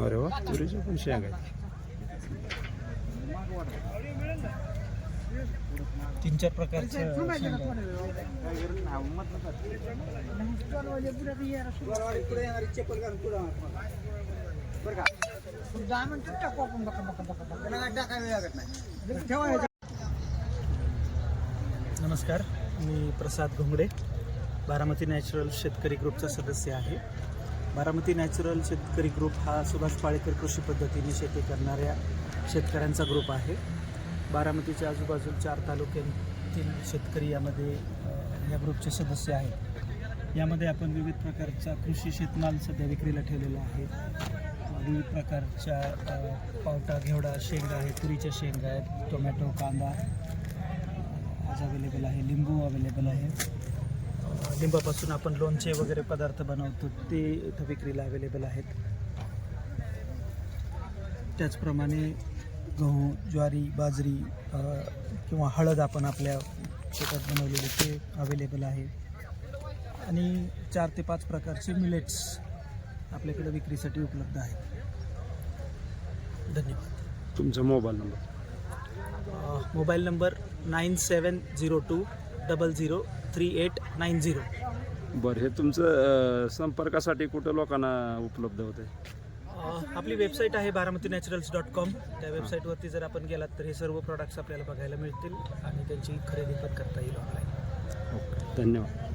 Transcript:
अरे वा, तुरीची पण शेंग आहे. 3-4 प्रकारचे नमस्कार, मी प्रसाद घोंगडे, बारामती नॅचरल शेतकरी ग्रुपचा सदस्य आहे. बारामती नॅचरल शेतकरी ग्रुप हा सुभाष पाळेकर कृषी पद्धतीने शेती करणाऱ्या शेतकऱ्यांचा ग्रुप आहे. बारामतीच्या आजूबाजू 4 तालुक्यातील शेतकरी यामध्ये या ग्रुपचे सदस्य आहेत. यामध्ये आपण विविध प्रकारचा कृषी शेतमाल सध्या विक्रीला ठेवलेला आहे. विविध प्रकारच्या पावटा, घेवडा, शेंगा आहेत, तुरीच्या शेंगा आहेत, टोमॅटो, कांदा आज अवेलेबल आहे, लिंबू अवेलेबल आहे. लिंबापासून आपण लोणचे वगैरे पदार्थ बनवतो ते इथं विक्रीला अवेलेबल आहेत. त्याचप्रमाणे गहू, ज्वारी, बाजरी किंवा हळद आपण आपल्या शेतात बनवलेले ते अवेलेबल आहे. आणि 4 ते 5 प्रकारचे मिलेट्स आपल्याकडे विक्रीसाठी उपलब्ध आहेत. धन्यवाद. तुमचा मोबाईल नंबर? Mobile number 9702 003890. बरं, हे तुमचं संपर्कासाठी कुठं लोकांना उपलब्ध होते? आपली वेबसाईट आहे baramatinaturals.com. त्या वेबसाईटवरती जर आपण गेलात तर हे सर्व प्रॉडक्ट्स आपल्याला बघायला मिळतील आणि त्यांची खरेदी पण करता येईल ऑनलाईन. ओके, धन्यवाद.